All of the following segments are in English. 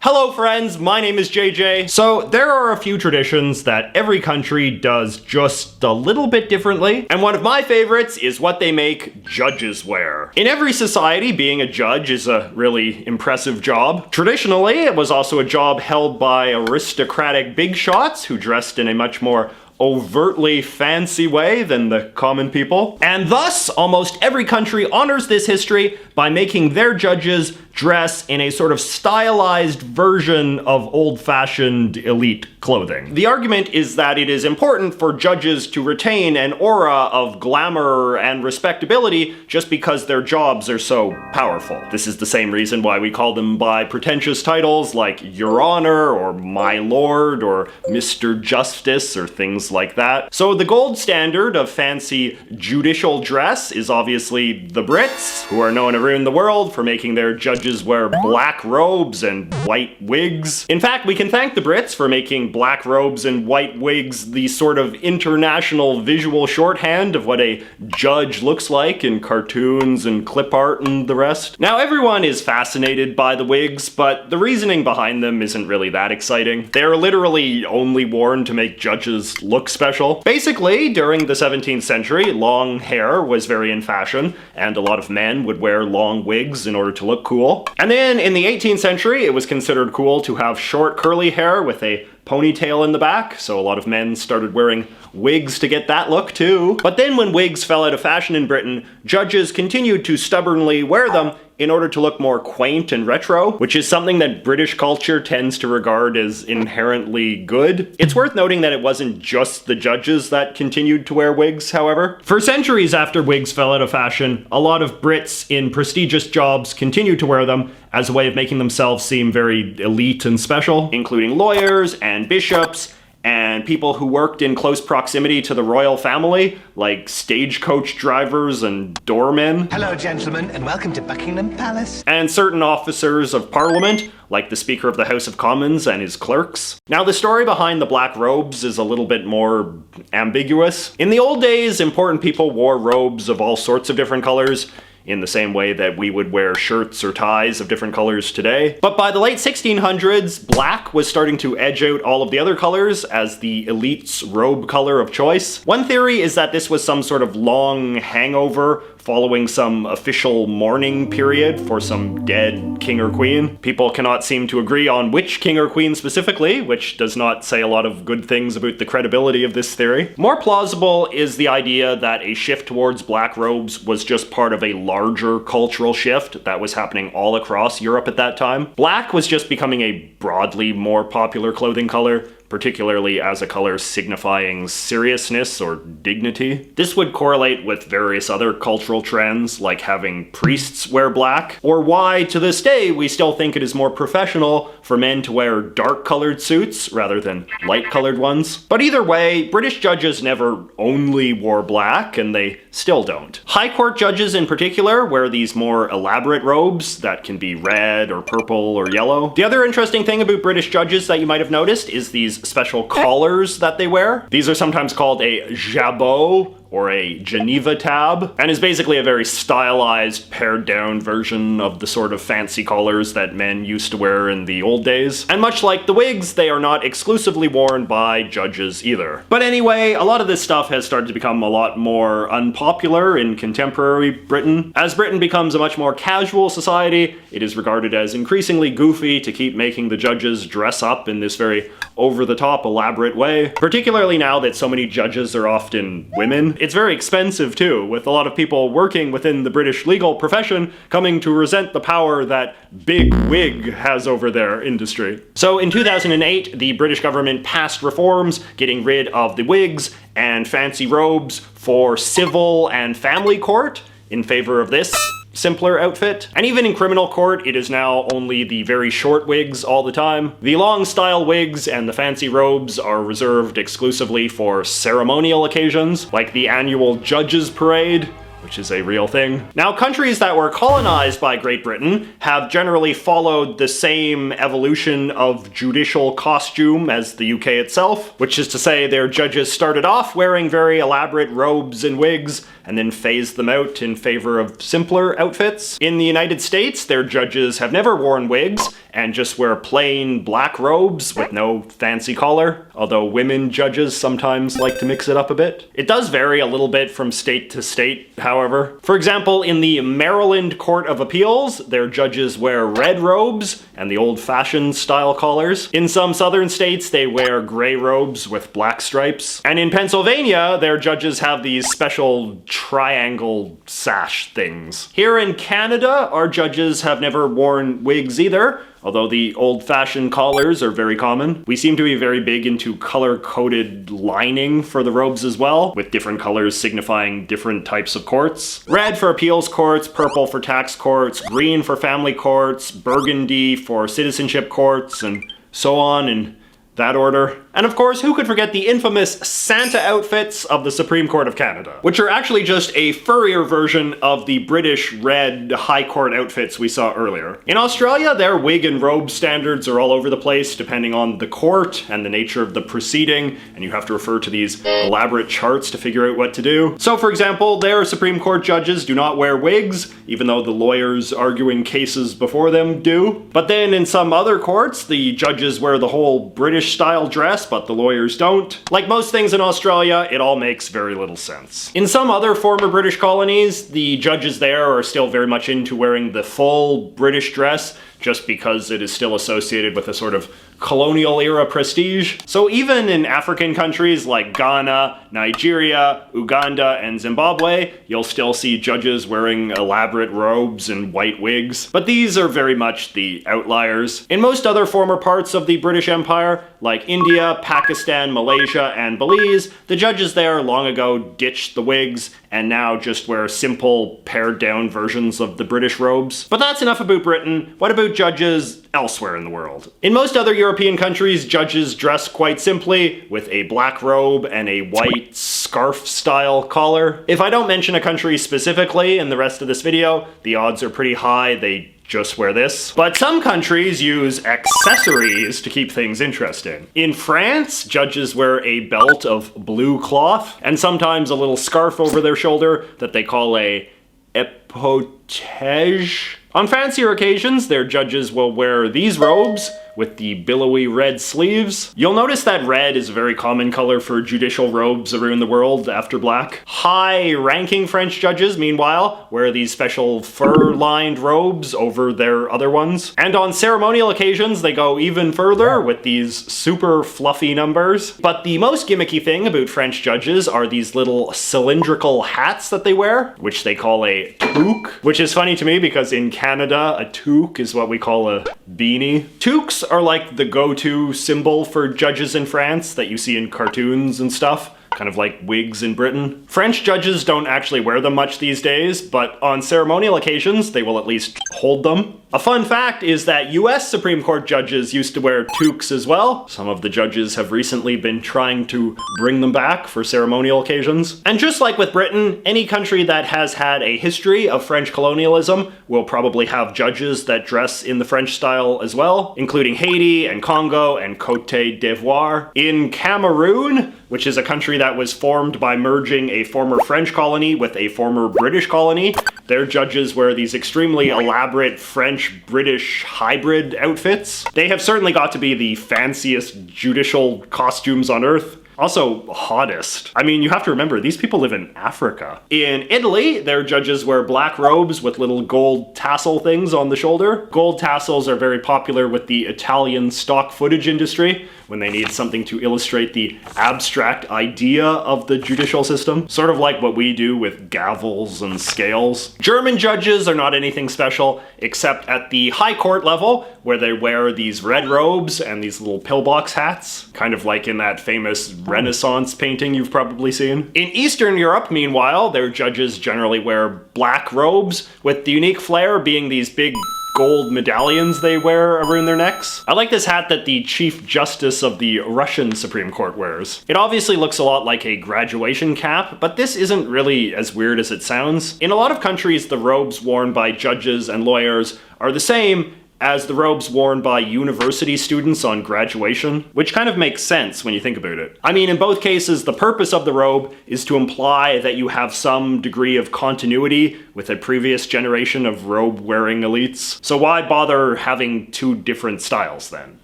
Hello friends, my name is JJ. So there are a few traditions that every country does just a little bit differently, and one of my favorites is what they make judges wear. In every society, being a judge is a really impressive job. Traditionally, it was also a job held by aristocratic big shots who dressed in a much more overtly fancy way than the common people. And thus, almost every country honors this history by making their judges dress in a sort of stylized version of old-fashioned elite clothing. The argument is that it is important for judges to retain an aura of glamour and respectability just because their jobs are so powerful. This is the same reason why we call them by pretentious titles like Your Honor or My Lord or Mr. Justice or things like that. So the gold standard of fancy judicial dress is obviously the Brits, who are known around the world for making their judges wear black robes and white wigs. In fact, we can thank the Brits for making black robes and white wigs the sort of international visual shorthand of what a judge looks like in cartoons and clip art and the rest. Now, everyone is fascinated by the wigs, but the reasoning behind them isn't really that exciting. They're literally only worn to make judges look special. Basically, during the 17th century, long hair was very in fashion, and a lot of men would wear long wigs in order to look cool. And then in the 18th century, it was considered cool to have short curly hair with a ponytail in the back, so a lot of men started wearing wigs to get that look too. But then when wigs fell out of fashion in Britain, judges continued to stubbornly wear them in order to look more quaint and retro, which is something that British culture tends to regard as inherently good. It's worth noting that it wasn't just the judges that continued to wear wigs, however. For centuries after wigs fell out of fashion, a lot of Brits in prestigious jobs continued to wear them as a way of making themselves seem very elite and special, including lawyers and bishops, and people who worked in close proximity to the royal family, like stagecoach drivers and doormen. Hello, gentlemen, and welcome to Buckingham Palace. And certain officers of Parliament, like the Speaker of the House of Commons and his clerks. Now, the story behind the black robes is a little bit more ambiguous. In the old days, important people wore robes of all sorts of different colors, in the same way that we would wear shirts or ties of different colors today. But by the late 1600s, black was starting to edge out all of the other colors as the elite's robe color of choice. One theory is that this was some sort of long hangover following some official mourning period for some dead king or queen. People cannot seem to agree on which king or queen specifically, which does not say a lot of good things about the credibility of this theory. More plausible is the idea that a shift towards black robes was just part of a larger cultural shift that was happening all across Europe at that time. Black was just becoming a broadly more popular clothing color, particularly as a color signifying seriousness or dignity. This would correlate with various other cultural trends, like having priests wear black, or why, to this day, we still think it is more professional for men to wear dark-colored suits rather than light-colored ones. But either way, British judges never only wore black, and they still don't. High court judges in particular wear these more elaborate robes that can be red or purple or yellow. The other interesting thing about British judges that you might have noticed is these special collars that they wear. These are sometimes called a jabot or a Geneva tab, and is basically a very stylized, pared down version of the sort of fancy collars that men used to wear in the old days. And much like the wigs, they are not exclusively worn by judges either. But anyway, a lot of this stuff has started to become a lot more unpopular in contemporary Britain. As Britain becomes a much more casual society, it is regarded as increasingly goofy to keep making the judges dress up in this very over-the-top, elaborate way, particularly now that so many judges are often women. It's very expensive too, with a lot of people working within the British legal profession coming to resent the power that Big Wig has over their industry. So in 2008, the British government passed reforms getting rid of the wigs and fancy robes for civil and family court in favor of this simpler outfit. And even in criminal court, it is now only the very short wigs all the time. The long style wigs and the fancy robes are reserved exclusively for ceremonial occasions, like the annual judges parade, which is a real thing. Now, countries that were colonized by Great Britain have generally followed the same evolution of judicial costume as the UK itself, which is to say their judges started off wearing very elaborate robes and wigs, and then phased them out in favor of simpler outfits. In the United States, their judges have never worn wigs and just wear plain black robes with no fancy collar, although women judges sometimes like to mix it up a bit. It does vary a little bit from state to state, however. For example, in the Maryland Court of Appeals, their judges wear red robes and the old-fashioned style collars. In some southern states, they wear gray robes with black stripes. And in Pennsylvania, their judges have these special triangle sash things. Here in Canada, our judges have never worn wigs either, although the old-fashioned collars are very common. We seem to be very big into color-coded lining for the robes as well, with different colors signifying different types of courts. Red for appeals courts, purple for tax courts, green for family courts, burgundy for citizenship courts, and so on in that order. And of course, who could forget the infamous Santa outfits of the Supreme Court of Canada, which are actually just a furrier version of the British red High Court outfits we saw earlier. In Australia, their wig and robe standards are all over the place depending on the court and the nature of the proceeding, and you have to refer to these elaborate charts to figure out what to do. So for example, their Supreme Court judges do not wear wigs, even though the lawyers arguing cases before them do. But then in some other courts, the judges wear the whole British style dress, but the lawyers don't. Like most things in Australia, it all makes very little sense. In some other former British colonies, the judges there are still very much into wearing the full British dress, just because it is still associated with a sort of colonial era prestige. So even in African countries like Ghana, Nigeria, Uganda, and Zimbabwe, you'll still see judges wearing elaborate robes and white wigs. But these are very much the outliers. In most other former parts of the British Empire, like India, Pakistan, Malaysia, and Belize, the judges there long ago ditched the wigs and now just wear simple, pared-down versions of the British robes. But that's enough about Britain. What about judges elsewhere in the world? In most other European countries, judges dress quite simply, with a black robe and a white scarf-style collar. If I don't mention a country specifically in the rest of this video, the odds are pretty high they just wear this. But some countries use accessories to keep things interesting. In France, judges wear a belt of blue cloth, and sometimes a little scarf over their shoulder that they call a epotege. On fancier occasions, their judges will wear these robes with the billowy red sleeves. You'll notice that red is a very common color for judicial robes around the world after black. High-ranking French judges, meanwhile, wear these special fur-lined robes over their other ones. And on ceremonial occasions, they go even further with these super fluffy numbers. But the most gimmicky thing about French judges are these little cylindrical hats that they wear, which they call a toque, which is funny to me because in Canada, a toque is what we call a beanie. Toques are like the go-to symbol for judges in France that you see in cartoons and stuff. Kind of like wigs in Britain. French judges don't actually wear them much these days, but on ceremonial occasions, they will at least hold them. A fun fact is that US Supreme Court judges used to wear toques as well. Some of the judges have recently been trying to bring them back for ceremonial occasions. And just like with Britain, any country that has had a history of French colonialism will probably have judges that dress in the French style as well, including Haiti and Congo and Côte d'Ivoire. In Cameroon, which is a country that was formed by merging a former French colony with a former British colony, their judges wear these extremely elaborate French-British hybrid outfits. They have certainly got to be the fanciest judicial costumes on earth. Also, hottest. I mean, you have to remember, these people live in Africa. In Italy, their judges wear black robes with little gold tassel things on the shoulder. Gold tassels are very popular with the Italian stock footage industry when they need something to illustrate the abstract idea of the judicial system. Sort of like what we do with gavels and scales. German judges are not anything special, except at the high court level, where they wear these red robes and these little pillbox hats, kind of like in that famous Renaissance painting you've probably seen. In Eastern Europe, meanwhile, their judges generally wear black robes, with the unique flair being these big gold medallions they wear around their necks. I like this hat that the Chief Justice of the Russian Supreme Court wears. It obviously looks a lot like a graduation cap, but this isn't really as weird as it sounds. In a lot of countries, the robes worn by judges and lawyers are the same as the robes worn by university students on graduation, which kind of makes sense when you think about it. I mean, in both cases, the purpose of the robe is to imply that you have some degree of continuity with a previous generation of robe-wearing elites. So why bother having two different styles then?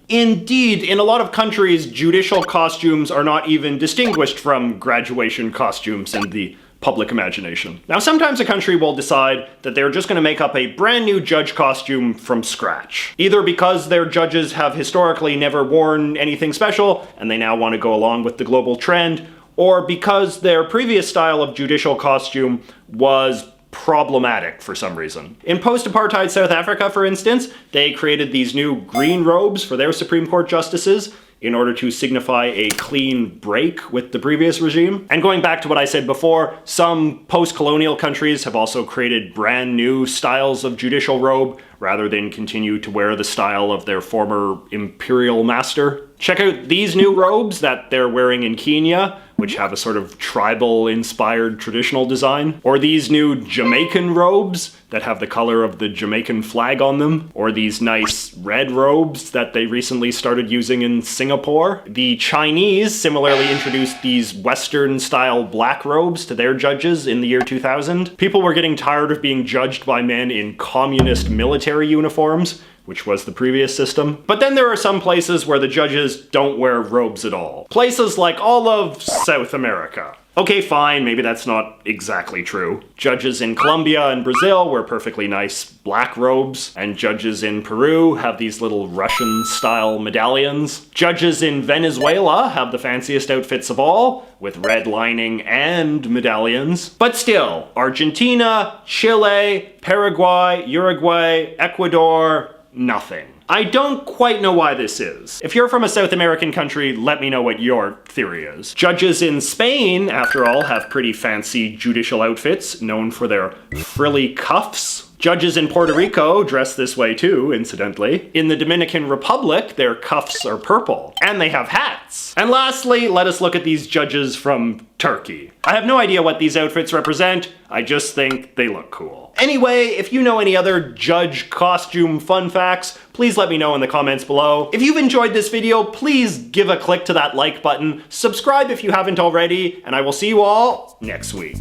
Indeed, in a lot of countries, judicial costumes are not even distinguished from graduation costumes in the public imagination. Now, sometimes a country will decide that they're just going to make up a brand new judge costume from scratch. Either because their judges have historically never worn anything special and they now want to go along with the global trend, or because their previous style of judicial costume was problematic for some reason. In post-apartheid South Africa, for instance, they created these new green robes for their Supreme Court justices in order to signify a clean break with the previous regime. And going back to what I said before, some post-colonial countries have also created brand new styles of judicial robe rather than continue to wear the style of their former imperial master. Check out these new robes that they're wearing in Kenya, which have a sort of tribal-inspired traditional design. Or these new Jamaican robes that have the color of the Jamaican flag on them. Or these nice red robes that they recently started using in Singapore. The Chinese similarly introduced these Western-style black robes to their judges in the year 2000. People were getting tired of being judged by men in communist military uniforms, which was the previous system. But then there are some places where the judges don't wear robes at all. Places like all of South America. Okay, fine, maybe that's not exactly true. Judges in Colombia and Brazil wear perfectly nice black robes, and judges in Peru have these little Russian-style medallions. Judges in Venezuela have the fanciest outfits of all, with red lining and medallions. But still, Argentina, Chile, Paraguay, Uruguay, Ecuador, nothing. I don't quite know why this is. If you're from a South American country, let me know what your theory is. Judges in Spain, after all, have pretty fancy judicial outfits, known for their frilly cuffs. Judges in Puerto Rico dress this way too, incidentally. In the Dominican Republic, their cuffs are purple. And they have hats. And lastly, let us look at these judges from Turkey. I have no idea what these outfits represent, I just think they look cool. Anyway, if you know any other judge costume fun facts, please let me know in the comments below. If you've enjoyed this video, please give a click to that like button, subscribe if you haven't already, and I will see you all next week.